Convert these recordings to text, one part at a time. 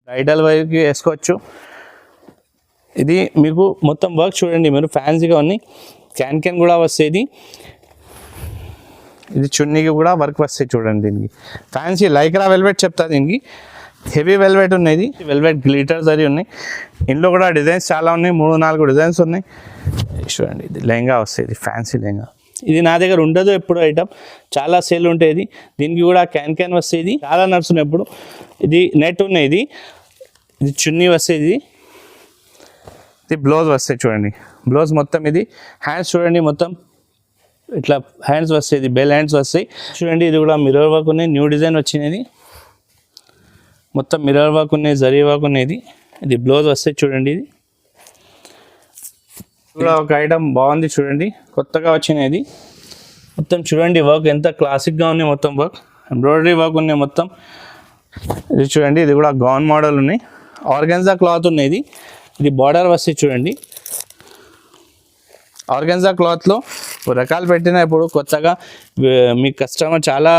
Bridal వైపుకి వేసుకోవచ్చు. ఇది మీకు మొత్తం వర్క్ చూడండి మీరు ఫ్యాన్సీగా ఉన్నాయి. క్యాన్ కూడా వస్తాయి. ఇది చున్నీకి కూడా వర్క్ వస్తాయి చూడండి. దీనికి ఫ్యాన్సీ లైక్రా వెల్వెట్ చెప్తా. దీనికి హెవీ వెల్వెట్ ఉన్నాయి. వెల్వెట్ గ్లిటర్స్ అది ఉన్నాయి. ఇందులో కూడా డిజైన్స్ చాలా ఉన్నాయి. 3-4 డిజైన్స్ ఉన్నాయి చూడండి. ఇది లెహంగా వస్తాయి. ఫ్యాన్సీ లెహంగా. ఇది నా దగ్గర ఉండదు ఎప్పుడు ఐటమ్, చాలా సేల్ ఉంటాయి. దీనికి కూడా క్యాన్ వస్తాయి. చాలా నడుస్తున్నాయి ఎప్పుడు. ఇది నెట్ ఉన్నాయి. ఇది చున్నీ వస్తాయి. ఇది బ్లౌజ్ వస్తాయి చూడండి. బ్లౌజ్ మొత్తం ఇది హ్యాండ్స్ చూడండి. మొత్తం ఇట్లా హ్యాండ్స్ వస్తాయి. బెల్ హ్యాండ్స్ వస్తాయి చూడండి. ఇది కూడా మిర్రర్ వర్క్ ఉన్నాయి. న్యూ డిజైన్ వచ్చినది. మొత్తం మిర్రర్ వర్క్ ఉన్నాయి. జరీ వర్క్ ఉన్నాయి. ఇది బ్లౌజ్ వస్తాయి చూడండి. ఇది కూడా ఒక ఐటమ్ బాగుంది చూడండి. కొత్తగా వచ్చినది. మొత్తం చూడండి వర్క్ ఎంత క్లాసిక్గా ఉన్నాయి. మొత్తం వర్క్ ఎంబ్రాయిడరీ వర్క్ ఉన్నాయి మొత్తం. ఇది చూడండి. ఇది కూడా గౌన్ మోడల్ ఉన్నాయి. ఆర్గాన్జా క్లాత్ ఉన్నాయి. ఇది బార్డర్ వస్తాయి చూడండి. ఆర్గాన్జా క్లాత్లో రకాలు పెట్టిన ఇప్పుడు కొత్తగా మీ కస్టమర్ చాలా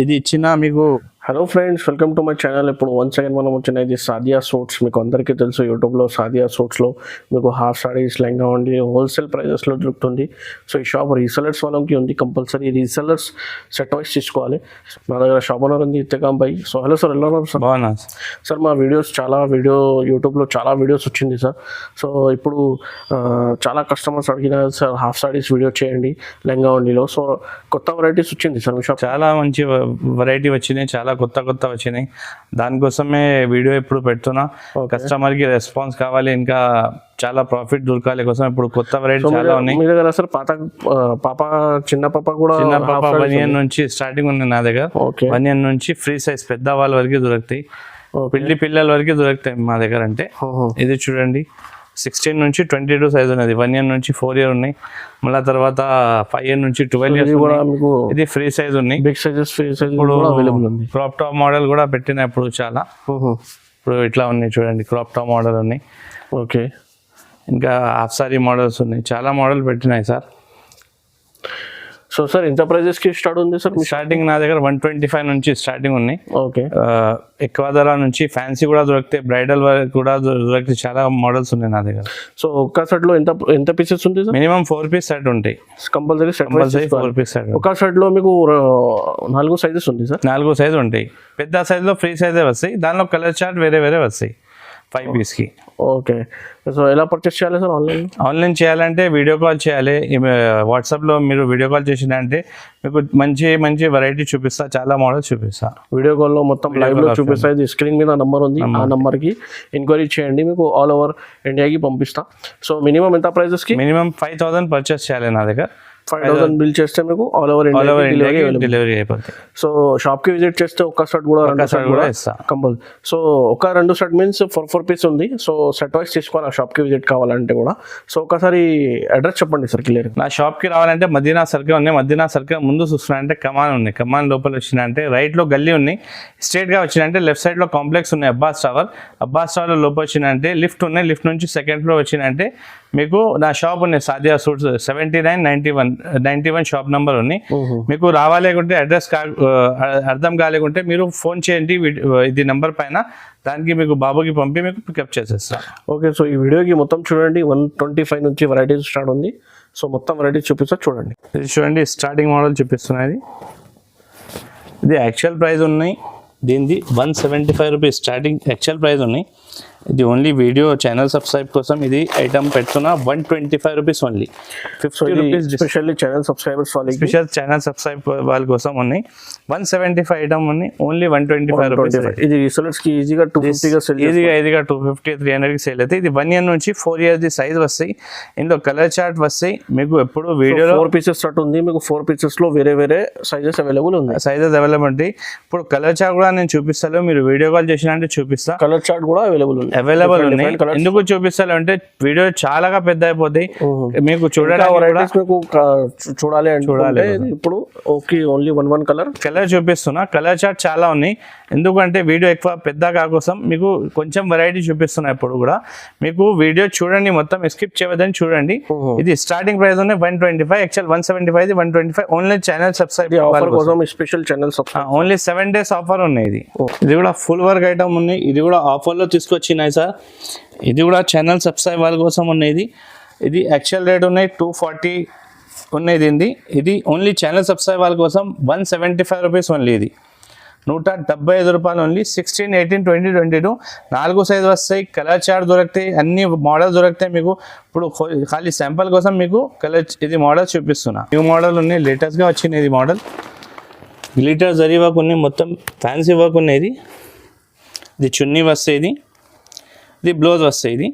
ఇది ఇచ్చిన మీకు. Hello friends, welcome to my channel. ఇప్పుడు వన్స్ అగైన్ మనం వచ్చినది సాదియా సూట్స్. మీకు అందరికీ తెలుసు యూట్యూబ్లో సాదియా సూట్స్లో మీకు హాఫ్ సారీస్ లెంగా ఉండి హోల్సేల్ ప్రైజెస్లో దొరుకుతుంది. సో ఈ షాప్ రీసెలర్స్ వాళ్ళకి ఉంది. కంపల్సరీ రీసెలర్స్ సెట్ వైస్ తీసుకోవాలి. మా దగ్గర షాప్ ఓనర్ ఉంది ఇత్తకాం భాయ్. సో హలో సార్, ఎలా ఉన్నారు సార్? బాగున్నా సార్. మా యూట్యూబ్లో చాలా వీడియోస్ వచ్చింది సార్. సో ఇప్పుడు చాలా కస్టమర్స్ అడిగినారు సార్ హాఫ్ సారీస్ వీడియో చేయండి లెంగా ఉండిలో. సో కొత్త వెరైటీస్ వచ్చింది సార్ మీ షాప్. చాలా మంచి వెరైటీ వచ్చినాయి. చాలా కొత్త వచ్చినాయి. దానికోసమే వీడియో ఇప్పుడు పెడుతున్నా. కస్టమర్కి రెస్పాన్స్ కావాలి, ఇంకా చాలా ప్రాఫిట్ దొరకాలి కోసం ఇప్పుడు కొత్త వెరైటీ చాలా ఉన్నాయి. మీ దగ్గర సార్ చిన్న పాప కూడా బనియన్ నుంచి స్టార్టింగ్ ఉంది నా దగ్గర. బనియన్ నుంచి ఫ్రీ సైజ్ పెద్ద వాళ్ళ వరకు దొరుకుతాయి. పిల్లల వరకు దొరుకుతాయి మా దగ్గర. అంటే ఇది చూడండి 16 నుంచి 22 సైజ్ ఉన్నది. 1 ఇయర్ నుంచి 4 ఇయర్ ఉన్నాయి. మళ్ళీ తర్వాత 5 ఇయర్ నుంచి 12 ఇయర్స్ ఇది ఫ్రీ సైజ్ ఉన్నాయి. Big sizes free size available ఉంది. క్రాప్ టాప్ మోడల్ కూడా పెట్టిన ఇప్పుడు చాలా. ఇప్పుడు ఇట్లా ఉన్నాయి చూడండి. క్రాప్ టాప్ మోడల్ ఉన్నాయి. ఓకే. ఇంకా హాఫ్ సారీ మోడల్స్ ఉన్నాయి. చాలా మోడల్ పెట్టినాయి సార్. సో సార్ ఎంత ప్రైజెస్కి స్టార్ట్ ఉంది సార్? స్టార్టింగ్ నా దగ్గర 125 నుంచి స్టార్టింగ్ ఉన్నాయి. ఓకే. ఎక్కువ ధర నుంచి ఫ్యాన్సీ కూడా దొరుకుతాయి. బ్రైడల్ వర్క్ కూడా దొరుకుతాయి. చాలా మోడల్స్ ఉన్నాయి నా దగ్గర. సో ఒక్క సెట్లో ఎంత పీసెస్ ఉంటాయి సార్? మినిమం 4 పీస్ సెట్ ఉంటాయి. Compulsory 4 piece set. ఒక సెట్లో మీకు 4 సైజెస్ ఉంది సార్? 4 సైజు ఉంటాయి. పెద్ద సైజులో ఫ్రీ సైజే వస్తాయి. దానిలో కలర్ చార్ట్ వేరే వస్తాయి 5 పీస్కి. ఓకే. సో ఎలా పర్చేస్ చేయాలి సార్? ఆన్లైన్ చేయాలంటే వీడియో కాల్ చేయాలి. వాట్సాప్లో మీరు వీడియో కాల్ చేసిందంటే మీకు మంచి వెరైటీ చూపిస్తా. చాలా మోడల్స్ చూపిస్తా. వీడియో కాల్లో మొత్తం లైవ్లో చూపిస్తా. ఇది స్క్రీన్ మీద నంబర్ ఉంది. ఆ నెంబర్కి ఎంక్వైరీ చేయండి. మీకు ఆల్ ఓవర్ ఇండియాకి పంపిస్తా. సో మినిమం ఎంత ప్రైజెస్కి? మినిమం 5000 పర్చేస్ చేయాలి నా దగ్గర. 5000 బిల్ చేస్తే మీకు ఆల్ ఓవర్ ఇండియాకి డెలివరీ అయిపోతుంది. సో షాప్కి విజిట్ చేస్తే ఒక్క సెట్ కూడా 2 సెట్ కూడా కంపల్సరీ. సో ఒక 2 సెట్ మీన్స్ 4 పీస్ ఉంది. సో సెట్ వైస్ తీసుకోవాలి షాప్కి విజిట్ కావాలంటే కూడా. సో ఒకసారి అడ్రస్ చెప్పండి సార్ క్లియర్. నా షాప్కి రావాలంటే మదీనా సర్కిల్ ఉన్నాయి. మదీనా సర్కిల్ ముందు చూస్తున్నారంటే కమాన్ ఉన్నాయి. కమాన్ లోపల వచ్చినంటే రైట్లో గల్లీ ఉన్నాయి. స్ట్రేట్గా వచ్చినంటే లెఫ్ట్ సైడ్లో కాంప్లెక్స్ ఉన్నాయి. అబ్బాస్ టవర్ లోపల వచ్చినంటే లిఫ్ట్ ఉన్నాయి. లిఫ్ట్ నుంచి సెకండ్ ఫ్లోర్ వచ్చినంటే మీకు నా షాప్ ఉన్నాయి. సాదియా సూట్స్ 7991 షాప్ నెంబర్ ఉంది. మీకు రావాలేకుంటే అడ్రస్ అర్థం కాలేకుంటే మీరు ఫోన్ చేయండి ఇది నెంబర్ పైన. దానికి మీకు బాబుకి పంపి మీకు పికప్ చేసేస్తా. ఓకే. సో ఈ వీడియోకి మొత్తం చూడండి 125 నుంచి వెరైటీస్ స్టార్ట్ ఉంది. సో మొత్తం వెరైటీస్ చూపిస్తా చూడండి. ఇది చూడండి స్టార్టింగ్ మోడల్ చూపిస్తున్నది. ఇది యాక్చువల్ ప్రైస్ ఉన్నాయి. దీనిది 175 రూపీస్ స్టార్టింగ్ యాక్చువల్ ప్రైస్ ఉన్నాయి. ఇది ఓన్లీ వీడియో ఛానల్ సబ్స్క్రైబ్ కోసం ఇది ఐటమ్ పెడుతున్నా. 125 rupees only. 50 rupees specially channel subscribers వాళ్ళకి. స్పెషల్ ఛానల్ సబ్స్క్రైబ్ వాళ్ళ కోసం ఉన్నాయి. 175 ఐటమ్ ఉన్నాయి. Only 125 rupees. ఇది రీసెలర్స్కి ఈజీగా 250గా సేల్. ఈజీగా 250 300కి సేల్ అవుతాయి. ఇది 1 ఇయర్ నుంచి 4 ఇయర్స్ సైజ్ వస్తాయి. ఇందులో కలర్ చార్ట్ వస్తాయి. మీకు ఎప్పుడు వీడియోలో 4 పీసెస్ సెట్ ఉంది. మీకు 4 పీసెస్లో వేరే సైజెస్ అవైలబుల్ ఉంది. సైజెస్ అవైలబుల్ ఉంటాయి. ఇప్పుడు కలర్ చార్ట్ కూడా నేను చూపిస్తాను. మీరు వీడియో కాల్ చేసినంటే చూపిస్తా. కలర్ చార్ట్ కూడా అవైలబుల్ ఉంది. అవైలబుల్ ఉన్నాయి. different colours. ఎందుకు చూపిస్తాను అంటే వీడియో చాలా పెద్ద అయిపోతాయి, మీకు చూడడానికి కూడా varieties మీకు చూడాలి అంటే ఇప్పుడు okay only one colour colour చూపిస్తున్నా. కలర్ చార్ట్ చాలా ఉన్నాయి, ఎందుకంటే వీడియో ఎక్కువ పెద్ద కాకోసం మీకు కొంచెం వెరైటీ చూపిస్తున్నా. ఇప్పుడు కూడా మీకు వీడియో చూడండి, మొత్తం స్కిప్ చేయవద్దని చూడండి. ఇది స్టార్టింగ్ ప్రైస్ ఉన్నాయి 125, యాక్చువల్ 175, ఇది 125. ఓన్లీ ఛానల్ సబ్స్క్రైబ్ ఆఫర్ కోసం special channel subscribe. Only 7 days offer ఉన్నాయి. ఇది కూడా ఫుల్ వర్క్ ఐటమ్ ఉన్నాయి, ఇది కూడా ఆఫర్లో తీసుకొచ్చినాయి సార్. ఇది కూడా ఛానల్ సబ్స్క్రైబ్ వాళ్ళ కోసం ఉన్నది. ఇది యాక్చువల్ రేట్ ఉన్నాయి 240 ఉన్నది. ఇది ఓన్లీ ఛానల్ సబ్స్క్రైబ్ వాళ్ళ కోసం 175 రూపీస్ ఓన్లీ. ఇది 175 రూపాయలు ఓన్లీ. 16, 18, 20, 22 4 సైజ్ వస్తాయి. కలర్ చార్ట్ దొరుకుతాయి, అన్ని మోడల్ దొరుకుతాయి మీకు. ఇప్పుడు ఖాళీ శాంపుల్ కోసం మీకు కలర్ ఇది మోడల్ చూపిస్తున్నా. న్యూ మోడల్ ఉన్నాయి, లేటెస్ట్గా వచ్చింది ఇది మోడల్. గ్లిటర్ జరీ వర్క్ ఉన్నాయి, మొత్తం ఫ్యాన్సీ వర్క్ ఉన్నది. ఇది చున్నీ వస్తాయి, ఇది బ్లౌజ్ వస్తాయి.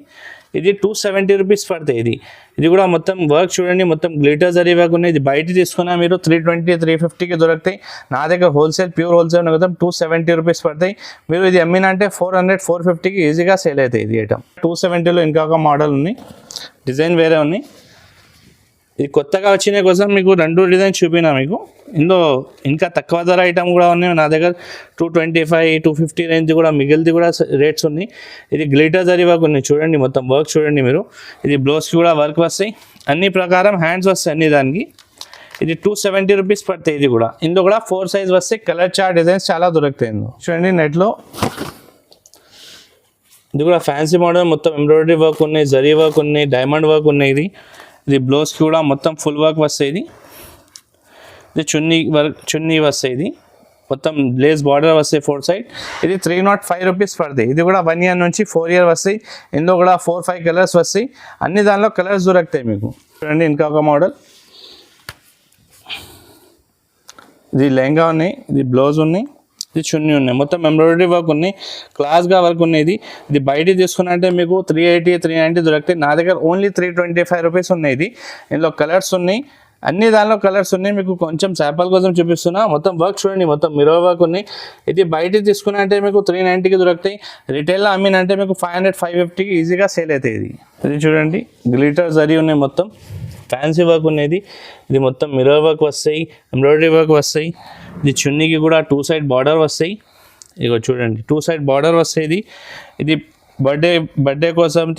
ఇది 270 రూపీస్ పడతాయి. ఇది కూడా మొత్తం వర్క్ చూడండి, మొత్తం గ్లిటర్ జరీ వర్క్ ఉన్నాయి. ఇది బయట తీసుకున్నా మీరు 320, 350కి దొరుకుతాయి. నా దగ్గర హోల్సేల్, ప్యూర్ హోల్సేల్ మొత్తం 270 రూపీస్ పడతాయి. మీరు ఇది అమ్మినంటే 400, 450కి ఈజీగా సేల్ అవుతాయి. ఇది ఐటమ్ 270లో ఇంకొక మోడల్ ఉంది, డిజైన్ వేరే ఉన్నాయి. ఇది కొత్తగా వచ్చిన కోసం మీకు 2 డిజైన్ చూపినా మీకు. ఇందులో ఇంకా తక్కువ ధర ఐటమ్ కూడా ఉన్నాయి నా దగ్గర. 225, 250 రేంజ్ కూడా మిగిలిది కూడా రేట్స్ ఉన్నాయి. ఇది గ్లిటర్ జరీ వర్క్ ఉన్నాయి చూడండి, మొత్తం వర్క్ చూడండి మీరు. ఇది బ్లౌజ్కి కూడా వర్క్ వస్తాయి, అన్ని ప్రకారం హ్యాండ్స్ వస్తాయి అన్ని దానికి. ఇది 270 రూపీస్ పడతాయి. ఇది కూడా ఇందులో కూడా 4 సైజ్ వస్తాయి. కలర్ చార్ట్ డిజైన్స్ చాలా దొరుకుతాయి ఇందులో చూడండి నెట్లో. ఇది కూడా ఫ్యాన్సీ మోడల్, మొత్తం ఎంబ్రాయిడరీ వర్క్ ఉన్నాయి, జరీ వర్క్ ఉన్నాయి, డైమండ్ వర్క్ ఉన్నాయి. ఇది బ్లౌజ్కి కూడా మొత్తం ఫుల్ వర్క్ వస్తాయి. ఇది చున్నీ వస్తాయి, మొత్తం లేస్ బార్డర్ వస్తాయి 4 సైడ్. ఇది 305 రూపీస్ పడతాయి. ఇది కూడా 1 year నుంచి 4 year వస్తాయి. ఇందులో కూడా 4, 5 కలర్స్ వస్తాయి. అన్ని దానిలో కలర్స్ దొరుకుతాయి మీకు. చూడండి ఇంకొక మోడల్. ఇది లెహంగా ఉన్నాయి, ఇది బ్లౌజ్ ఉన్నాయి, ఇది చున్నీ ఉన్నాయి, మొత్తం ఎంబ్రాయిడరీ వర్క్ ఉన్నాయి, క్లాస్గా వర్క్ ఉన్నాయి. ఇది బయట తీసుకున్నంటే మీకు 380, 390 దొరుకుతాయి. నా దగ్గర ఓన్లీ 325 రూపీస్ ఉన్నాయి. ఇందులో కలర్స్ ఉన్నాయి, అన్ని దానిలో కలర్స్ ఉన్నాయి. మీకు కొంచెం శాంపుల్ కోసం చూపిస్తున్నా. మొత్తం వర్క్ చూడండి, మొత్తం మిర్రర్ వర్క్ ఉన్నాయి. ఇది బయట తీసుకున్నంటే మీకు 390కి దొరుకుతాయి. రిటైల్లో అమ్మినంటే మీకు 500, 550కి ఈజీగా సేల్ అవుతాయి. ఇది చూడండి గ్లిటర్ జరీ ఉన్నాయి, మొత్తం ఫ్యాన్సీ వర్క్ ఉన్నది. ఇది మొత్తం మిర్రర్ వర్క్ వస్తాయి, ఎంబ్రాయిడరీ వర్క్ వస్తాయి. ఇది చున్నీకి కూడా 2 సైడ్ బార్డర్ వస్తాయి. ఇగో చూడండి 2 సైడ్ బార్డర్ వస్తాయి. ఇది బర్త్డే కోసం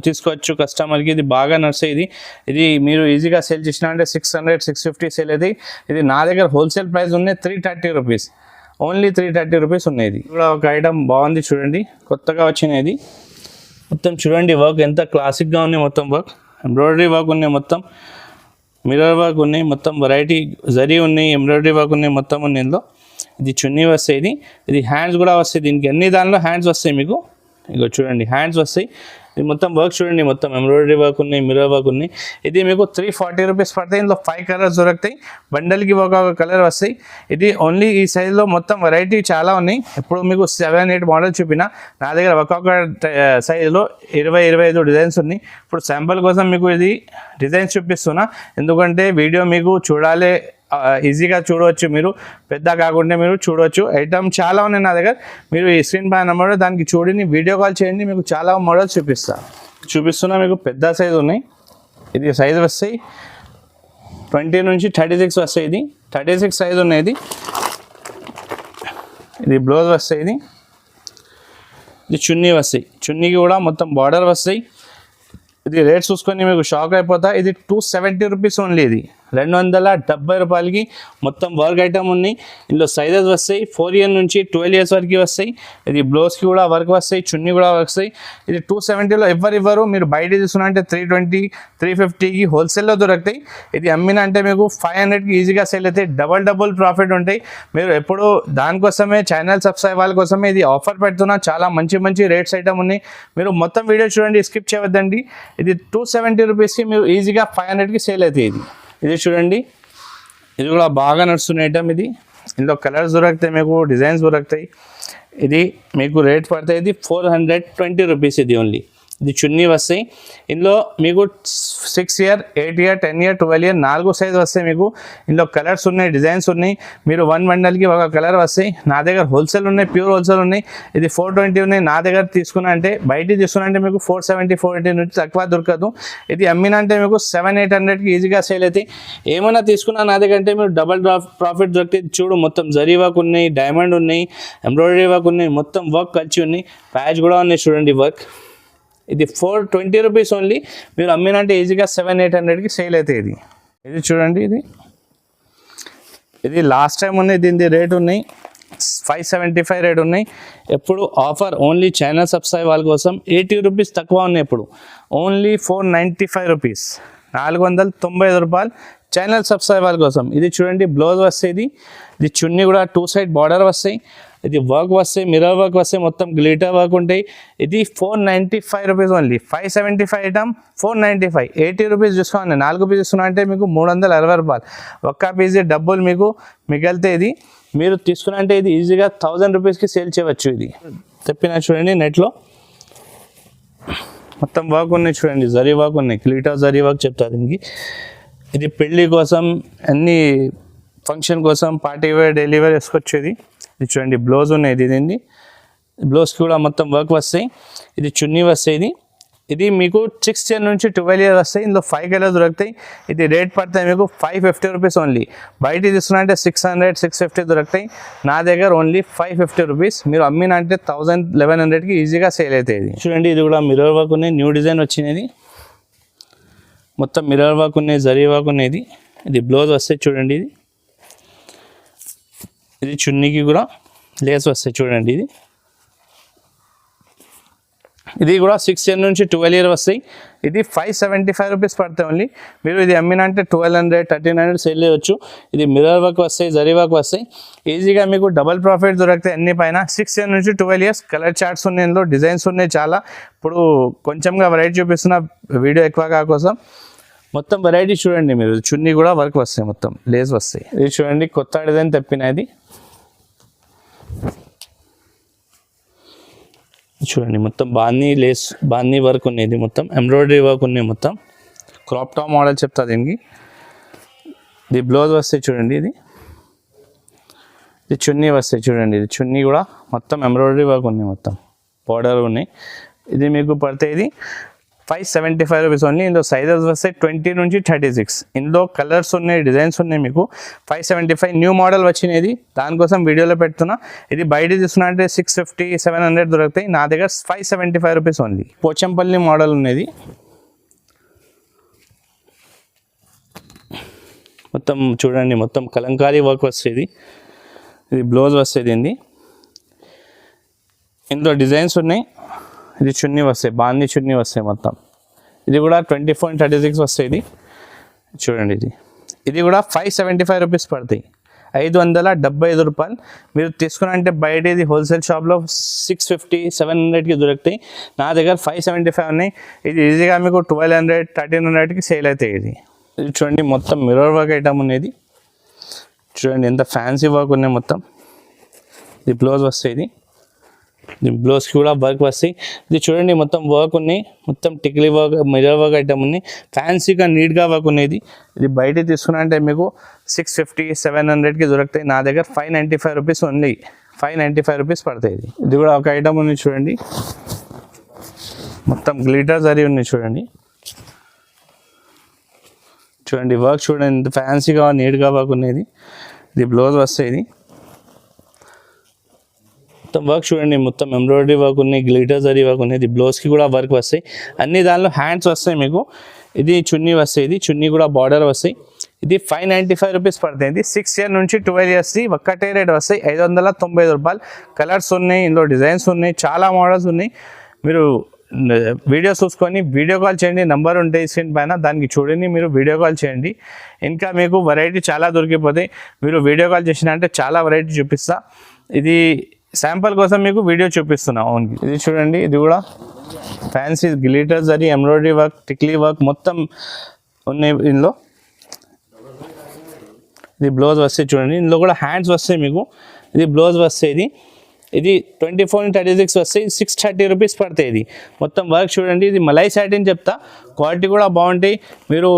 తీసుకోవచ్చు కస్టమర్కి. ఇది బాగా నడుస్తాయి. ఇది మీరు ఈజీగా సేల్ చేసినా అంటే 600, 650 సేల్ అవుతాయి. ఇది నా దగ్గర హోల్సేల్ ప్రైస్ ఉన్నాయి 330 రూపీస్, ఓన్లీ 330 రూపీస్ ఉన్నాయి. ఇది కూడా ఒక ఐటమ్ బాగుంది చూడండి, కొత్తగా వచ్చినది. మొత్తం చూడండి వర్క్ ఎంత క్లాసిక్గా ఉన్నాయి, మొత్తం వర్క్ ఎంబ్రాయిడరీ వర్క్ ఉన్నాయి, మొత్తం మిర్రర్ వర్క్ ఉన్నాయి, మొత్తం వెరైటీ జరీ ఉన్నాయి, ఎంబ్రాయిడరీ వర్క్ ఉన్నాయి, మొత్తం ఉన్నాయి ఇందులో. ఇది చున్నీ వస్తాయి. ఇది హ్యాండ్స్ కూడా వస్తాయి, దీనికి అన్ని దానిలో హ్యాండ్స్ వస్తాయి మీకు. ఇగో చూడండి హ్యాండ్స్ వస్తాయి. ఇది మొత్తం వర్క్ చూడండి, మొత్తం ఎంబ్రాయిడరీ వర్క్ ఉన్నాయి, మిర్రర్ వర్క్ ఉన్నాయి. ఇది మీకు 340 రూపీస్ పడతాయి. ఇందులో 5 కలర్స్ దొరుకుతాయి, బండల్కి ఒక కలర్ వస్తాయి. ఇది ఓన్లీ ఈ సైజులో మొత్తం వెరైటీ చాలా ఉన్నాయి. ఇప్పుడు మీకు 7, 8 మోడల్ చూపిన. నా దగ్గర ఒక్కొక్క సైజులో 20, 25 డిజైన్స్ ఉన్నాయి. ఇప్పుడు శాంపుల్ కోసం మీకు ఇది డిజైన్స్ చూపిస్తున్నా, ఎందుకంటే వీడియో మీకు చూడాలి, ఈజీగా చూడవచ్చు, మీరు పెద్ద కాకుండా మీరు చూడవచ్చు. ఐటమ్ చాలా ఉన్నాయి నా దగ్గర. మీరు ఈ స్క్రీన్ పైన నెంబర్ దానికి చూడండి, వీడియో కాల్ చేయండి, మీకు చాలా మోడల్స్ చూపిస్తున్నా. మీకు పెద్ద సైజు ఉన్నాయి. ఇది సైజ్ వస్తాయి 20 నుంచి 36 వస్తాయి. ఇది 36 సైజు ఉన్నాయి. ఇది బ్లౌజ్ వస్తాయి. ఇది చున్నీ వస్తాయి, చున్నీకి కూడా మొత్తం బార్డర్ వస్తాయి. ఇది రేట్ చూసుకొని మీకు షాక్ అయిపోతా. ఇది 270 రూపీస్ ఓన్లీ. ఇది 270 రూపాయలకి మొత్తం వర్క్ ఐటమ్ ఉన్నాయి. ఇందులో సైజెస్ వస్తాయి 4 years నుంచి 12 years వరకు వస్తాయి. ఇది బ్లౌజ్కి కూడా వర్క్ వస్తాయి, చున్నీ కూడా వస్తాయి. ఇది 270లో ఇవ్వరు, మీరు బయట తీసుకున్నా అంటే 320, 350కి హోల్సేల్లో దొరుకుతాయి. ఇది అమ్మిన అంటే మీకు 500కి ఈజీగా సేల్ అవుతాయి. డబల్ ప్రాఫిట్ ఉంటాయి. మీరు ఎప్పుడు దానికోసమే ఛానల్ సబ్స్క్రైబ్ వాళ్ళ కోసమే ఇది ఆఫర్ పెడుతున్నా. చాలా మంచి రేట్స్ ఐటమ్ ఉన్నాయి. మీరు మొత్తం వీడియో చూడండి, స్కిప్ చేయవద్దండి. ఇది 270 రూపీస్కి మీరు ఈజీగా 500కి సేల్ అవుతాయి. ఇది చూడండి, ఇది కూడా బాగా నడుస్తున్న ఐటమ్. ఇది ఇందులో కలర్స్ దొరుకుతాయి, మీకు డిజైన్స్ దొరుకుతాయి. ఇది మీకు రేట్ పడతాయి. ఇది 420 రూపీస్. ఇది ఓన్లీ ఇది చున్నీ వస్తాయి. ఇందులో మీకు 6 year 8 year 10 year 12 year 4 size వస్తాయి. మీకు ఇందులో కలర్స్ ఉన్నాయి, డిజైన్స్ ఉన్నాయి. మీరు 1 బండల్కి ఒక కలర్ వస్తాయి. నా దగ్గర హోల్సేల్ ఉన్నాయి, ప్యూర్ హోల్సేల్ ఉన్నాయి. ఇది 420 ఉన్నాయి. నా దగ్గర తీసుకున్నా అంటే బయట తీసుకున్నా అంటే మీకు 470 480 నుంచి తక్కువ దొరకదు. ఇది అమ్మినా అంటే మీకు 700-800కి ఈజీగా సేల్ అవుతాయి. ఏమైనా తీసుకున్నా నా దగ్గర అంటే మీరు డబల్ ప్రాఫిట్ దొరుకుతుంది. చూడు మొత్తం జరీ వర్క్ ఉన్నాయి, డైమండ్ ఉన్నాయి, ఎంబ్రాయిడరీ వర్క్ ఉన్నాయి, మొత్తం వర్క్ కలిసి ఉన్నాయి. ప్యాచ్ కూడా ఉన్నాయి చూడండి వర్క్. ఇది 420 రూపీస్ ఓన్లీ. మీరు అమ్మినంటే ఈజీగా 700-800కి సేల్ అవుతాయి. ఇది చూడండి, ఇది లాస్ట్ టైం ఉన్నాయి, దీని రేట్ ఉన్నాయి 575 రేట్ ఉన్నాయి. ఎప్పుడు ఆఫర్ ఓన్లీ ఛానల్ సబ్స్క్రైబ్ వాళ్ళ కోసం 80 రూపీస్ తక్కువ ఉన్నాయి. ఇప్పుడు ఓన్లీ 495 రూపీస్, 495 రూపాయలు ఛానల్ సబ్స్క్రైబ్ వాళ్ళ కోసం. ఇది చూడండి బ్లౌజ్ వస్తాయి. ఇది చున్నీ కూడా 2 సైడ్ బార్డర్ వస్తాయి. ఇది వర్క్ వస్తాయి, మిర్రర్ వర్క్ వస్తాయి, మొత్తం గ్లిటర్ వర్క్ ఉంటాయి. ఇది 495 rupees only. 575 item 495, 80 rupees discount. 4 pieces అంటే మీకు 360 రూపాయలు. ఒక్క పీస్ డబ్బులు మీకు మిగిలితే ఇది మీరు తీసుకున్నంటే ఇది ఈజీగా 1000 రూపీస్కి సేల్ చేయవచ్చు. ఇది చెప్పిన చూడండి నెట్లో మొత్తం వర్క్ ఉన్నాయి చూడండి, జరీ వర్క్ ఉన్నాయి, గ్లిటర్ జరీ వర్క్ చెప్తారు దీనికి. ఇది పెళ్ళి కోసం, అన్ని ఫంక్షన్ కోసం, పార్టీ వేర్, డైలీ వేర్ వేసుకొచ్చేది. ఇది చూడండి బ్లౌజ్ ఉన్నాయి. ఇది బ్లౌజ్కి కూడా మొత్తం వర్క్ వస్తాయి. ఇది చున్నీ వస్తాయి. ఇది మీకు 6 ఇయర్ నుంచి 12 ఇయర్ వస్తాయి. ఇందులో 5 కలర్స్ దొరుకుతాయి. ఇది రేట్ పడతాయి మీకు 550 రూపీస్ ఓన్లీ. బయట తీసుకున్నా అంటే 600-650 దొరుకుతాయి. నా దగ్గర ఓన్లీ 550 రూపీస్. మీరు అమ్మిన అంటే 1000-1100కి ఈజీగా సేల్ అవుతాయి. ఇది చూడండి, ఇది కూడా మిర్రర్ వర్క్ ఉన్నాయి, న్యూ డిజైన్ వచ్చినది. మొత్తం మిర్రర్ వర్క్ ఉన్నాయి, జరీ వర్క్ ఉన్నాయి. ఇది బ్లౌజ్ వస్తాయి చూడండి. ఇది చున్నీకి కూడా లేస్ వస్తాయి చూడండి. ఇది కూడా 6 ఇయర్ నుంచి 12 ఇయర్ వస్తాయి. ఇది 575 రూపీస్ పడతాయి ఓన్లీ. మీరు ఇది అమ్మిన అంటే 1200-1300 సేల్ చేయవచ్చు. ఇది మిర్రర్ వర్క్ వస్తాయి, జరీ వర్క్ వస్తాయి. ఈజీగా మీకు డబల్ ప్రాఫిట్ దొరుకుతాయి అన్ని పైన. 6 ఇయర్ నుంచి 12 ఇయర్స్ కలర్ చార్ట్స్ ఉన్నాయి, ఇందులో డిజైన్స్ ఉన్నాయి చాలా. ఇప్పుడు కొంచెంగా వెరైటీ చూపిస్తున్న, వీడియో ఎక్కువగా కోసం. మొత్తం వెరైటీ చూడండి మీరు. చున్నీ కూడా వర్క్ వస్తాయి, మొత్తం లేస్ వస్తాయి. ఇది చూడండి కొత్త డిజైన్ తెప్పినది. చూడండి మొత్తం బాన్నీ లేస్, బాన్నీ వర్క్ ఉన్నాయి, మొత్తం ఎంబ్రాయిడరీ వర్క్ ఉన్నాయి, మొత్తం క్రాప్ టాప్ మోడల్ చెప్తా దీనికి. ఇది బ్లౌజ్ వస్తాయి చూడండి. ఇది చున్నీ వస్తాయి చూడండి. ఇది చున్నీ కూడా మొత్తం ఎంబ్రాయిడరీ వర్క్ ఉన్నాయి, మొత్తం బార్డర్ ఉన్నాయి. ఇది మీకు పడితే ఇది 575 రూపీస్ ఓన్లీ. ఇందులో సైజెస్ వస్తాయి 20 నుంచి 36. ఇందులో కలర్స్ ఉన్నాయి, డిజైన్స్ ఉన్నాయి. మీకు 575 న్యూ మోడల్ వచ్చినది, దానికోసం వీడియోలో పెడుతున్నా. ఇది బయట తీసుకున్నా అంటే 650-700 దొరుకుతాయి. నా దగ్గర 575 రూపీస్ ఓన్లీ. పోచంపల్లి మోడల్ ఉన్నది, మొత్తం చూడండి, మొత్తం కలంకారీ వర్క్ వస్తుంది. ఇది బ్లౌజ్ వస్తుంది. ఇందులో డిజైన్స్ ఉన్నాయి. ఇది చున్నీ వస్తాయి, బాందీ చున్నీ వస్తాయి మొత్తం. ఇది కూడా 24-36 వస్తాయి. ఇది చూడండి. ఇది కూడా 575 రూపీస్ పడతాయి, 575 రూపాయలు. మీరు తీసుకున్నంటే బయట ఇది హోల్సేల్ షాప్లో 650-700కి దొరుకుతాయి. నా దగ్గర 575 ఉన్నాయి. ఇది ఈజీగా మీకు 1200-1300కి సేల్ అవుతాయి. ఇది చూడండి మొత్తం మిర్రర్ వర్క్ ఐటమ్ ఉన్నది. చూడండి ఎంత ఫ్యాన్సీ వర్క్ ఉన్నాయి మొత్తం. ఇది బ్లౌజ్ వస్తాయి. ఇది బ్లౌజ్కి కూడా వర్క్ వస్తాయి. ఇది చూడండి మొత్తం వర్క్ ఉన్నాయి, మొత్తం tikli work, mirror work item ఉన్నాయి. ఫ్యాన్సీగా నీట్గా వర్క్ ఉన్నది. ఇది బయట తీసుకున్నా అంటే మీకు 650-700కి దొరుకుతాయి. నా దగ్గర 595 రూపీస్ ఓన్లీ. 595 రూపీస్ పడతాయి. ఇది కూడా ఒక ఐటమ్ ఉంది చూడండి, మొత్తం గ్లిటర్ జరీ ఉన్నాయి చూడండి. వర్క్ చూడండి ఎంత ఫ్యాన్సీగా నీట్గా వర్క్ ఉన్నది. ఇది బ్లౌజ్ వస్తాయి. మొత్తం వర్క్ చూడండి, మొత్తం ఎంబ్రాయిడరీ వర్క్ ఉన్నాయి, గ్లిటర్ జరీ వర్క్ ఉన్నాయి. ఇది బ్లౌజ్కి కూడా వర్క్ వస్తాయి. అన్ని దానిలో హ్యాండ్స్ వస్తాయి మీకు. ఇది చున్నీ వస్తాయి. చున్నీ కూడా బార్డర్ వస్తాయి. ఇది 595 రూపీస్ పడుతుంది. ఇది 6 ఇయర్ నుంచి 12 ఇయర్స్ది ఒక్కటే రేట్ వస్తాయి, 595 రూపాయలు. కలర్స్ ఉన్నాయి, ఇందులో డిజైన్స్ ఉన్నాయి, చాలా మోడల్స్ ఉన్నాయి. మీరు వీడియోస్ చూసుకొని వీడియో కాల్ చేయండి. నెంబర్ ఉంటాయి స్క్రీన్ పైన, దానికి చూడండి, మీరు వీడియో కాల్ చేయండి. ఇంకా మీకు వెరైటీ చాలా దొరికిపోతాయి. మీరు వీడియో కాల్ చేసిన అంటే చాలా వెరైటీ చూపిస్తా. ఇది శాంపుల్ కోసం మీకు వీడియో చూపిస్తున్నా ఓన్లీ. ఇది చూడండి, ఇది కూడా fancy glitter zari, embroidery work, tikli work మొత్తం ఉన్నాయి ఇందులో. ఇది బ్లౌజ్ వస్తాయి చూడండి. ఇందులో కూడా హ్యాండ్స్ వస్తాయి మీకు. ఇది బ్లౌజ్ వస్తాయి. ఇది 24x36 వస్తాయి, 630 రూపీస్ పడతాయి. ఇది మొత్తం వర్క్ చూడండి. ఇది మలై సాటిన్ చెప్తా, క్వాలిటీ కూడా బాగుంటాయి. మీరు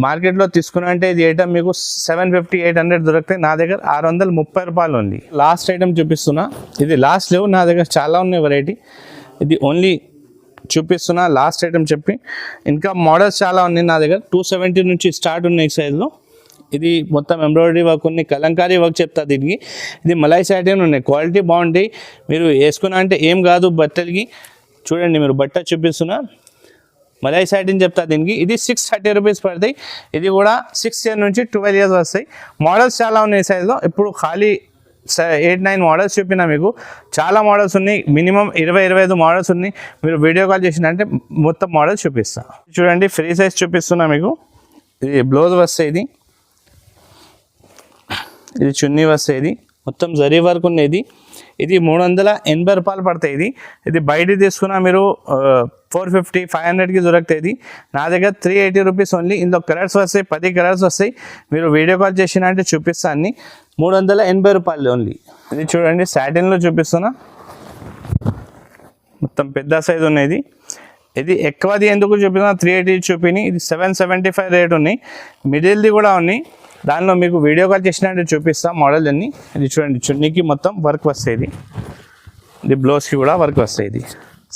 మార్కెట్లో తీసుకున్నంటే ఇది ఐటమ్ మీకు 750-800 దొరుకుతాయి. నా దగ్గర 630 రూపాయలు ఉంది. లాస్ట్ ఐటమ్ చూపిస్తున్నా, ఇది లాస్ట్ లేవు, నా దగ్గర చాలా ఉన్నాయి వెరైటీ. ఇది ఓన్లీ చూపిస్తున్నా లాస్ట్ ఐటమ్ చెప్పి. ఇంకా మోడల్స్ చాలా ఉన్నాయి నా దగ్గర, 270 నుంచి స్టార్ట్ ఉన్నాయి సైజులో. ఇది మొత్తం ఎంబ్రాయిడరీ వర్క్ ఉంది, కలంకారీ వర్క్ చెప్తా దీనికి. ఇది మలై సాటిన్ ఉన్నాయి, క్వాలిటీ బాగుంటాయి. మీరు వేసుకున్నా అంటే ఏం కాదు బట్టలకి. చూడండి మీరు బట్ట చూపిస్తున్నా, మలై సాటిన్ చెప్తా దీనికి. ఇది 630 రూపీస్ పడతాయి. ఇది కూడా 6 ఇయర్ నుంచి 12 ఇయర్స్ వస్తాయి. మోడల్స్ చాలా ఉన్నాయి సైజులో. ఇప్పుడు ఖాళీ 8-9 మోడల్స్ చూపినా మీకు. చాలా మోడల్స్ ఉన్నాయి, మినిమం 20-25 మోడల్స్ ఉన్నాయి. మీరు వీడియో కాల్ చేసినంటే మొత్తం మోడల్స్ చూపిస్తా. చూడండి ఫ్రీ సైజ్ చూపిస్తున్నా మీకు. ఇది బ్లౌజ్ వస్తాయి, ఇది చున్నీ వస్తాయి. మొత్తం జరీ వర్క్ ఉన్నది. ఇది 380 రూపాయలు పడతాయి. ఇది బయట తీసుకున్నా మీరు 450-500కి దొరుకుతాయి. నా దగ్గర 380 రూపీస్ ఓన్లీ. ఇందులో కలర్స్ వస్తాయి, 10 కలర్స్ వస్తాయి. మీరు వీడియో కాల్ చేసినా అంటే చూపిస్తా అన్ని. 380 రూపాయలు ఓన్లీ. ఇది చూడండి సాటిన్లో చూపిస్తున్నా, మొత్తం పెద్ద సైజు ఉన్నది. ఇది ఎక్కువది ఎందుకు చూపిస్తున్నా, 380 చూపిని. ఇది 775 రేట్ ఉన్నాయి. మిడిల్ది కూడా ఉన్నాయి, దానిలో మీకు వీడియో కాల్ చేసినట్టు చూపిస్తాం మోడల్ అన్ని. ఇది చూడండి చున్నీకి మొత్తం వర్క్ వస్తాయి. ఇది బ్లౌజ్కి కూడా వర్క్ వస్తాయి.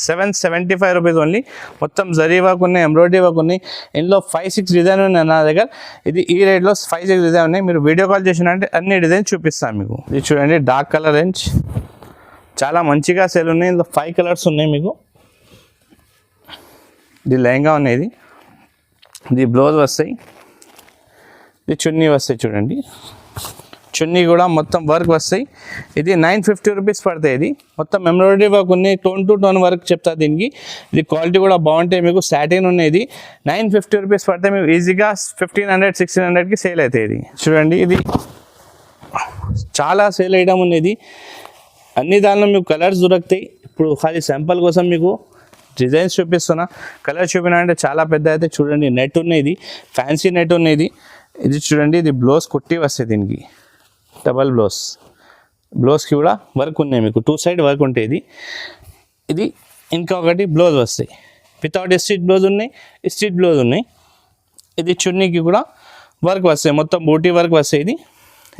775 రూపీస్ ఓన్లీ. మొత్తం జరీ వర్క్ ఉన్నాయి, ఎంబ్రాయిడరీ వర్క్ ఉన్నాయి. ఇందులో 5-6 డిజైన్ ఉన్నాయి నా దగ్గర. ఇది ఈ రేట్లో 5-6 డిజైన్ ఉన్నాయి. మీరు వీడియో కాల్ చేసినంటే అన్ని డిజైన్ చూపిస్తాను మీకు. ఇది చూడండి డార్క్ కలర్ రేంజ్ చాలా మంచిగా సేల్ ఉన్నాయి. ఇందులో 5 కలర్స్ ఉన్నాయి మీకు. ఇది లెహంగా ఉన్నది, ఇది బ్లౌజ్ వస్తాయి, ఇది చున్నీ వస్తాయి. చూడండి చున్నీ కూడా మొత్తం వర్క్ వస్తాయి. ఇది 950 రూపీస్ పడతాయి. ఇది మొత్తం ఎంబ్రాయిడరీ వర్క్ ఉన్నాయి, టోన్ టు టోన్ వర్క్ చెప్తా దీనికి. ఇది క్వాలిటీ కూడా బాగుంటాయి మీకు. సాటిన్ ఉన్నది 950 రూపీస్ పడతాయి. మీకు ఈజీగా 1500-1600కి సేల్ అవుతాయి. ఇది చూడండి, ఇది చాలా సేల్ ఐటమ్ ఉన్నది. అన్ని దానిలో మీకు కలర్స్ దొరుకుతాయి. ఇప్పుడు ఖాళీ శాంపుల్ కోసం మీకు డిజైన్స్ చూపిస్తున్నా. కలర్ చూపినా అంటే చాలా పెద్ద అయితే. చూడండి నెట్ ఉన్నది, ఫ్యాన్సీ నెట్ ఉన్నది. ఇది చూడండి, ఇది బ్లౌజ్ కుట్టి వస్తాయి దీనికి, డబల్ బ్లౌజ్కి కూడా వర్క్ ఉన్నాయి మీకు. 2 సైడ్ వర్క్ ఉంటుంది. ఇది ఇంకొకటి బ్లౌజ్ వస్తాయి, వితౌట్ స్టిచ్ బ్లౌజ్ ఉన్నాయి, స్టిచ్ బ్లౌజ్ ఉన్నాయి. ఇది చున్నీకి కూడా వర్క్ వస్తాయి, మొత్తం బూటీ వర్క్ వస్తాయి.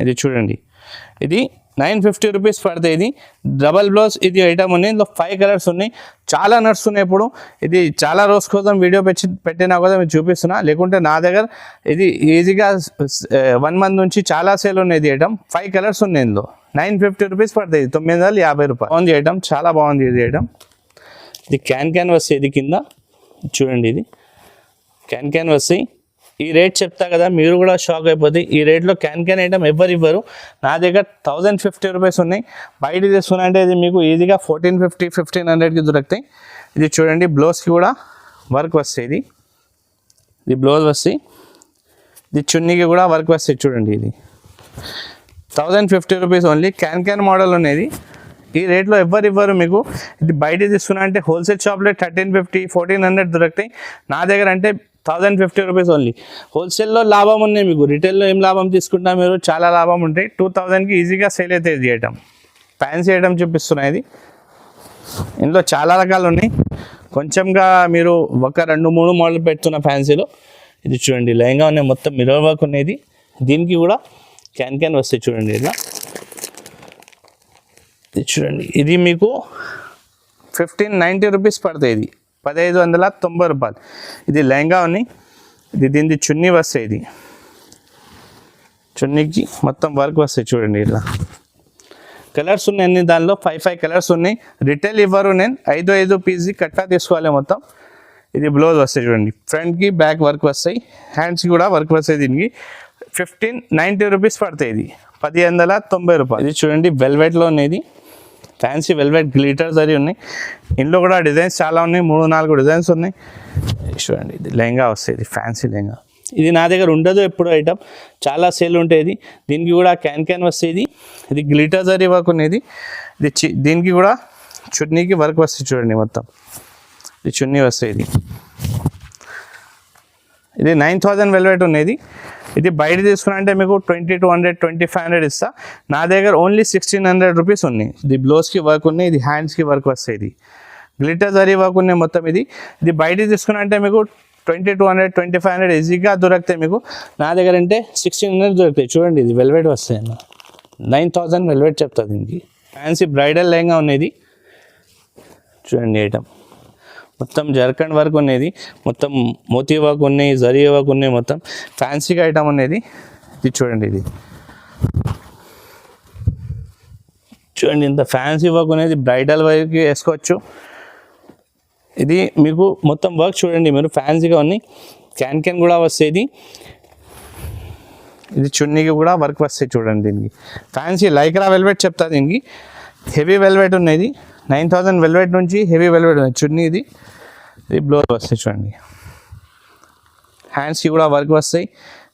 ఇది చూడండి, ఇది 950 రూపీస్ పడతాయి. ఇది డబల్ బ్లౌజ్ ఇది ఐటమ్ ఉన్నాయి. ఇందులో 5 కలర్స్ ఉన్నాయి. చాలా నడుస్తున్నాయి ఇప్పుడు. ఇది చాలా రోజు కోసం వీడియో పెట్టినా కూడా మీరు చూపిస్తున్నా. లేకుంటే నా దగ్గర ఇది ఈజీగా 1 మంత్ నుంచి చాలా సేల్ ఉన్నాయి. ఇది ఐటమ్ 5 కలర్స్ ఉన్నాయి. ఇందులో 950 రూపీస్ పడతాయి. 950 రూపాయలు. బాగుంది ఐటమ్, చాలా బాగుంది ఇది ఐటమ్. ఇది క్యాన్ వస్తాయి. ఇది కింద చూడండి, ఇది క్యాన్ వస్తాయి. ఈ రేట్ చెప్తా కదా, మీరు కూడా షాక్ అయిపోతాయి. ఈ రేట్లో క్యాన్ ఐటమ్ ఎవరు ఇవ్వరు. నా దగ్గర 1050 రూపీస్ ఉన్నాయి. బయట తీసుకున్నా అంటే ఇది మీకు ఈజీగా 1450-1500కి దొరుకుతాయి. ఇది చూడండి బ్లౌజ్కి కూడా వర్క్ వస్తాయి. ఇది బ్లౌజ్ వస్తాయి, ఇది చున్నీకి కూడా వర్క్ వస్తాయి. చూడండి, ఇది 1050 రూపీస్ ఓన్లీ. క్యాన్ మోడల్ ఉన్నది. ఈ రేట్లో ఎవరు ఇవ్వరు మీకు. ఇది బయట తీసుకున్నా అంటే హోల్సేల్ షాప్లో 1350-1400 దొరుకుతాయి. నా దగ్గర అంటే 1050 రూపీస్ ఓన్లీ. హోల్సేల్లో లాభం ఉన్నాయి మీకు, రిటైల్లో ఏం లాభం తీసుకుంటా మీరు, చాలా లాభం ఉంటాయి. 2000కి ఈజీగా సేల్ అవుతాయి. ఇది ఐటమ్ ఫ్యాన్సీ ఐటమ్ చూపిస్తున్నాయి. ఇది ఇందులో చాలా రకాలు ఉన్నాయి. కొంచెంగా మీరు ఒక 2-3 మోడల్ పెడుతున్న ఫ్యాన్సీలో. ఇది చూడండి లెహంగా ఉన్నాయి, మొత్తం మిర్రర్ వర్క్ ఉన్నది. దీనికి కూడా క్యాన్ వస్తాయి. చూడండి ఇలా, ఇది చూడండి, ఇది మీకు 1590 రూపీస్ పడతాయి. ఇది 1590 రూపాయలు. ఇది లెహంగా ఉన్నాయి. ఇది దీనికి చున్నీ వస్తాయి. ఇది చున్నీకి మొత్తం వర్క్ వస్తాయి. చూడండి ఇలా కలర్స్ ఉన్నాయి అన్ని. దానిలో 5 కలర్స్ ఉన్నాయి. రిటైల్ ఇవ్వరు, నేను 5 పీస్ కట్టా తీసుకోవాలి మొత్తం. ఇది బ్లౌజ్ వస్తాయి. చూడండి ఫ్రంట్కి బ్యాక్ వర్క్ వస్తాయి, హ్యాండ్స్కి కూడా వర్క్ వస్తాయి. దీనికి 1590 రూపీస్ పడతాయి. ఇది 1590 రూపాయలు. ఇది చూడండి వెల్వెట్లో ఉన్నది, ఫ్యాన్సీ వెల్వెట్ గ్లిటర్ జరీ ఉన్నాయి. ఇందులో కూడా డిజైన్స్ చాలా ఉన్నాయి, 3-4 డిజైన్స్ ఉన్నాయి. చూడండి ఇది లెహంగా వస్తాయి. ఇది ఫ్యాన్సీ లెహంగా. ఇది నా దగ్గర ఉండదు ఎప్పుడు ఐటమ్, చాలా సేల్ ఉంటుంది. దీనికి కూడా క్యాన్ వస్తాయి. ఇది గ్లిటర్ జరీ వర్క్ ఉన్నది. ఇది దీనికి కూడా చున్నీకి వర్క్ వస్తాయి. చూడండి మొత్తం ఇది చున్నీ వస్తాయి. ఇది 9000 వెల్వెట్ ఉన్నది. ఇది బయట తీసుకున్నా అంటే మీకు 2200 2500 ఇస్తా. నా దగ్గర ఓన్లీ 1600 రూపీస్ ఉన్నాయి. ఇది బ్లౌజ్కి వర్క్ ఉన్నాయి, ఇది హ్యాండ్స్కి వర్క్ వస్తాయి, ఇది గ్లిటర్ జరీ వర్క్ ఉన్నాయి మొత్తం. ఇది బయట తీసుకున్నా అంటే మీకు 2200 2500 ఈజీగా దొరుకుతాయి మీకు. నా దగ్గర అంటే 1600 దొరుకుతాయి. చూడండి ఇది వెల్వెట్ వస్తాయి అన్న, 9000 వెల్వెట్ చెప్తా దీనికి. ఫ్యాన్సీ బ్రైడల్ లెహంగా ఉన్నది చూడండి. ఐటమ్ మొత్తం జర్కండ్ వర్క్ ఉన్నది, మొత్తం మోతీ వర్క్ ఉన్నాయి, జరీ వర్క్ ఉన్నాయి, మొత్తం ఫ్యాన్సీగా ఐటమ్ ఉన్నది. ఇది చూడండి, ఇది చూడండి ఇంత ఫ్యాన్సీ వర్క్ ఉన్నది, బ్రైడల్ వర్క్ వేసుకోవచ్చు. ఇది మీకు మొత్తం వర్క్ చూడండి మీరు, ఫ్యాన్సీగా ఉన్నాయి. క్యాన్ కూడా వస్తాయి. ఇది చున్నీకి కూడా వర్క్ వస్తాయి చూడండి. దీనికి ఫ్యాన్సీ లైక్రా వెల్వెట్ చెప్తా. దీనికి హెవీ వెల్వెట్ ఉన్నది, 9000 వెల్వెట్ నుంచి హెవీ వెల్వెట్ ఉన్నది చున్నీ. ఇది బ్లౌజ్ వస్తాయి చూడండి. హ్యాండ్స్కి కూడా వర్క్ వస్తాయి.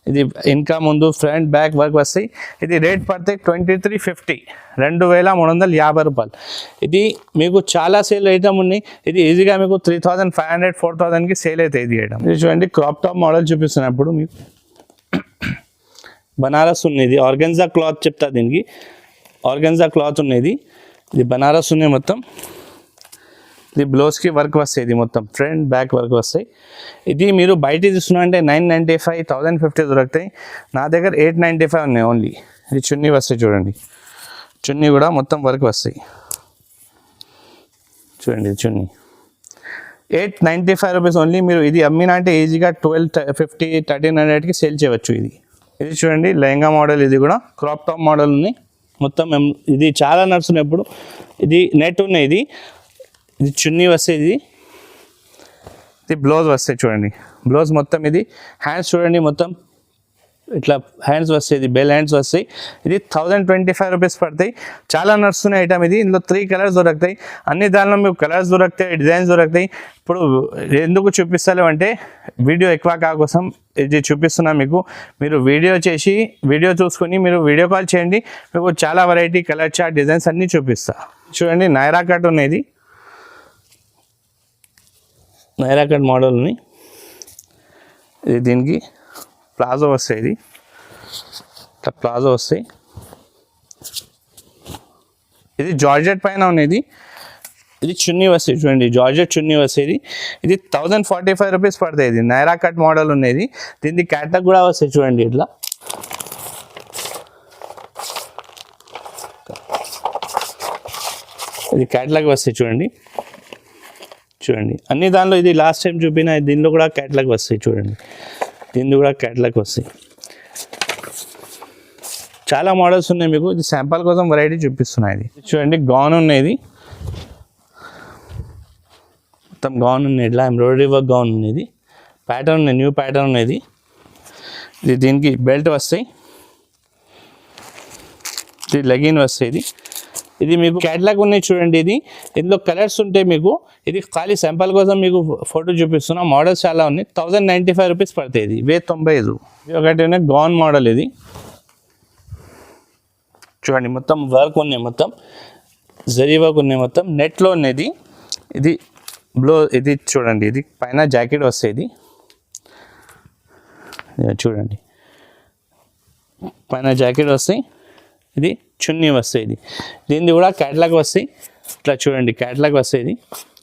ఇది ఇంకా ముందు ఫ్రంట్ బ్యాక్ వర్క్ వస్తాయి. ఇది రేట్ పడితే 2350, 2350 రూపాయలు. ఇది మీకు చాలా సేల్ ఐటమ్ ఉన్నాయి. ఇది ఈజీగా మీకు 3500 4000కి సేల్ అవుతాయి ఇది ఐటమ్. ఇది చూడండి క్రాప్ టాప్ మోడల్ చూపిస్తున్నప్పుడు మీకు బనారస్ ఉన్నది, ఆర్గెన్జా క్లాత్ చెప్తా. దీనికి ఆర్గెన్జా క్లాత్ ఉన్నది, ఇది బనారస్ ఉన్నాయి మొత్తం. ఇది బ్లౌజ్కి వర్క్ వస్తాయి, ఇది మొత్తం ఫ్రంట్ బ్యాక్ వర్క్ వస్తాయి. ఇది మీరు బయట తీసుకున్నా అంటే 995 1050 దొరుకుతాయి. నా దగ్గర 895 ఉన్నాయి ఓన్లీ. ఇది చున్నీ వస్తాయి చూడండి, చున్నీ కూడా మొత్తం వర్క్ వస్తాయి చూడండి. చున్నీ 895 రూపీస్ ఓన్లీ. మీరు ఇది అమ్మినా అంటే ఈజీగా 1250 1300కి సేల్ చేయవచ్చు. ఇది చూడండి లెహంగా మోడల్, ఇది కూడా క్రాప్ టాప్ మోడల్ ఉంది మొత్తం. ఇది చాలా నడుస్తున్నాయి ఇప్పుడు. ఇది నెట్ ఉన్నాయి. ఇది చున్నీ వస్తాయి. ఇది బ్లౌజ్ వస్తాయి చూడండి, బ్లౌజ్ మొత్తం. ఇది హ్యాండ్స్ చూడండి మొత్తం ఇట్లా హ్యాండ్స్ వస్తాయి, ఇది బెల్ హ్యాండ్స్ వస్తాయి. ఇది 1025 రూపీస్ పడతాయి. చాలా నడుస్తున్నాయి ఐటమ్. ఇది ఇందులో 3 కలర్స్ దొరుకుతాయి. అన్ని దానిలో మీకు కలర్స్ దొరుకుతాయి, డిజైన్స్ దొరుకుతాయి. ఇప్పుడు ఎందుకు చూపిస్తాను అంటే వీడియో ఎక్కువ కోసం ఇది చూపిస్తున్నా మీకు. మీరు వీడియో చూసుకొని మీరు వీడియో కాల్ చేయండి, మీకు చాలా వెరైటీ కలర్ చార్ట్ డిజైన్స్ అన్నీ చూపిస్తా. చూడండి నైరా కట్ ఉన్నది, నైరా కట్ మోడల్ ఉంది. ఇది దీనికి ప్లాజో వస్తాయి, ఇది ఇట్లా ప్లాజో వస్తాయి. ఇది జార్జెట్ పైన ఉన్నది. ఇది చున్నీ వస్తాయి చూడండి, జార్జెట్ చున్నీ వస్తాయి. ఇది 1045 రూపీస్ పడతాయి. ఇది నైరా కట్ మోడల్ ఉన్నది. దీనికి క్యాటలాగ్ కూడా వస్తాయి చూడండి, ఇట్లా ఇది క్యాటలాగ్ వస్తాయి చూడండి. అన్ని దానిలో ఇది లాస్ట్ టైం చూపిన దీనిలో కూడా క్యాటలాగ్ వస్తాయి చూడండి. దీనిలో కూడా క్యాటలాగ్ వస్తాయి. చాలా మోడల్స్ ఉన్నాయి మీకు. ఇది శాంపుల్ కోసం వెరైటీ చూపిస్తున్నాయి. ఇది చూడండి గౌన్ ఉన్నది, మొత్తం గౌన్ ఉన్నాయి. ఇట్లా ఎంబ్రాయిడరీ వర్క్ గౌన్ ఉన్నది. ప్యాటర్న్ ఉన్నది, న్యూ ప్యాటర్న్ ఉన్నది. ఇది దీనికి బెల్ట్ వస్తాయి. ఇది లెగిన్ వస్తాయి. ఇది మీకు క్యాటలాగ్ ఉన్నాయి చూడండి. ఇందులో కలర్స్ ఉంటాయి మీకు. ఇది ఖాళీ శాంపుల్ కోసం మీకు ఫోటో చూపిస్తున్నా. మోడల్స్ చాలా ఉన్నాయి. 1095 రూపీస్ పడతాయి. ఇది 1095. ఒకటి గౌన్ మోడల్. ఇది చూడండి మొత్తం వర్క్ ఉన్నాయి, మొత్తం జరీ వర్క్ ఉన్నాయి, మొత్తం నెట్లో ఉన్నది. ఇది ఇది చూడండి, ఇది పైన జాకెట్ వస్తాయి. ఇది చూడండి పైన జాకెట్ వస్తాయి. ఇది చున్నీ వస్తాయి. దీనిది కూడా క్యాటలాగ్ వస్తాయి. ఇట్లా చూడండి క్యాటలాగ్ వస్తాయి.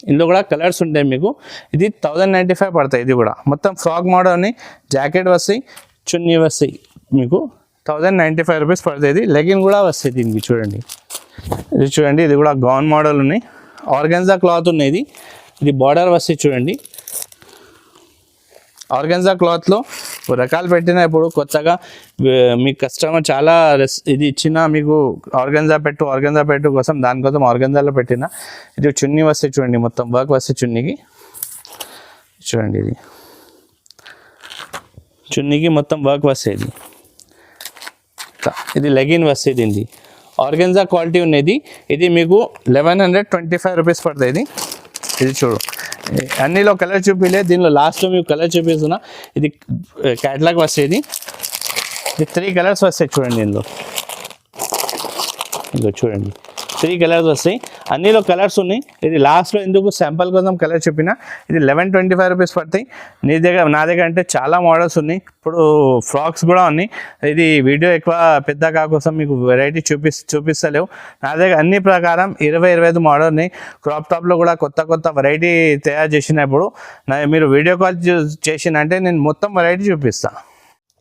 ఇందులో కూడా కలర్స్ ఉంటాయి మీకు. ఇది 1095 పడతాయి. ఇది కూడా మొత్తం ఫ్రాక్ మోడల్ అని జాకెట్ వస్తాయి, చున్నీ వస్తాయి. మీకు 1095 రూపీస్ పడతాయి. ఇది లెగిన్ కూడా వస్తాయి దీనికి చూడండి. ఇది చూడండి, ఇది కూడా గౌన్ మోడల్ ఉన్నాయి. ఆర్గెన్జా క్లాత్ ఉన్నది. ఇది బార్డర్ వస్తాయి చూడండి. ఆర్గెన్జా క్లాత్లో రకాలు పెట్టిన ఇప్పుడు కొత్తగా మీ కస్టమర్ చాలా ఇది ఇచ్చిన మీకు ఆర్గెన్జా పెట్టు కోసం దానికోసం ఆర్గెన్జాలో పెట్టిన. ఇది చున్నీ వస్తాయి చూడండి, మొత్తం వర్క్ వస్తాయి చున్నీకి చూడండి. ఇది చున్నీకి మొత్తం వర్క్ వస్తాయి. ఇది లెగిన్ వస్తాయి. దీనికి ఆర్గెన్జా క్వాలిటీ ఉన్నది. ఇది మీకు 1125 రూపీస్ పడుతుంది. ఇది చూడు అన్నిలో కలర్ చూపిలే, దీనిలో లాస్ట్లో మీకు కలర్ చూపిస్తున్నా. ఇది క్యాటలాగ్ వస్తాయి. ఇది 3 కలర్స్ వస్తాయి చూడండి. ఇందులో చూడండి 3 కలర్స్ వస్తాయి. అన్నిలో కలర్స్ ఉన్నాయి. ఇది లాస్ట్లో ఎందుకు శాంపుల్ కోసం కలర్ చెప్పిన. ఇది 1125 రూపీస్ పడతాయి. నా దగ్గర అంటే చాలా మోడల్స్ ఉన్నాయి. ఇప్పుడు ఫ్రాక్స్ కూడా ఉన్నాయి. ఇది వీడియో ఎక్కువ పెద్దగా కోసం మీకు వెరైటీ చూపిస్తలేవు. నా దగ్గర అన్ని ప్రకారం 20-25 మోడల్ ఉన్నాయి. క్రాప్ టాప్లో కూడా కొత్త వెరైటీ తయారు చేసినప్పుడు మీరు వీడియో కాల్ చేసినంటే నేను మొత్తం వెరైటీ చూపిస్తాను.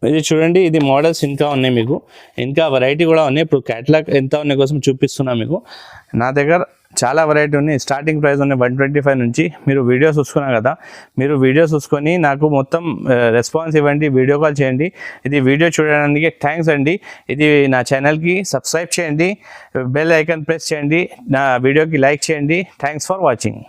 ఇది చూడండి, ఇది మోడల్స్ ఇంకా ఉన్నాయి, మీకు ఇంకా వెరైటీ కూడా ఉన్నాయి. ఇప్పుడు క్యాటలాగ్ ఎంత ఉన్నాయి కోసం చూపిస్తున్నా మీకు. నా దగ్గర చాలా వెరైటీ ఉన్నాయి. స్టార్టింగ్ ప్రైస్ ఉన్నాయి 125 నుంచి. మీరు వీడియోస్ చూసుకున్నారు కదా, మీరు వీడియోస్ చూసుకొని నాకు మొత్తం రెస్పాన్స్ ఇవ్వండి, వీడియో కాల్ చేయండి. ఇది వీడియో చూడడానికి థ్యాంక్స్ అండి. ఇది నా ఛానల్కి సబ్స్క్రైబ్ చేయండి, బెల్ ఐకాన్ ప్రెస్ చేయండి, నా వీడియోకి లైక్ చేయండి. Thanks for watching.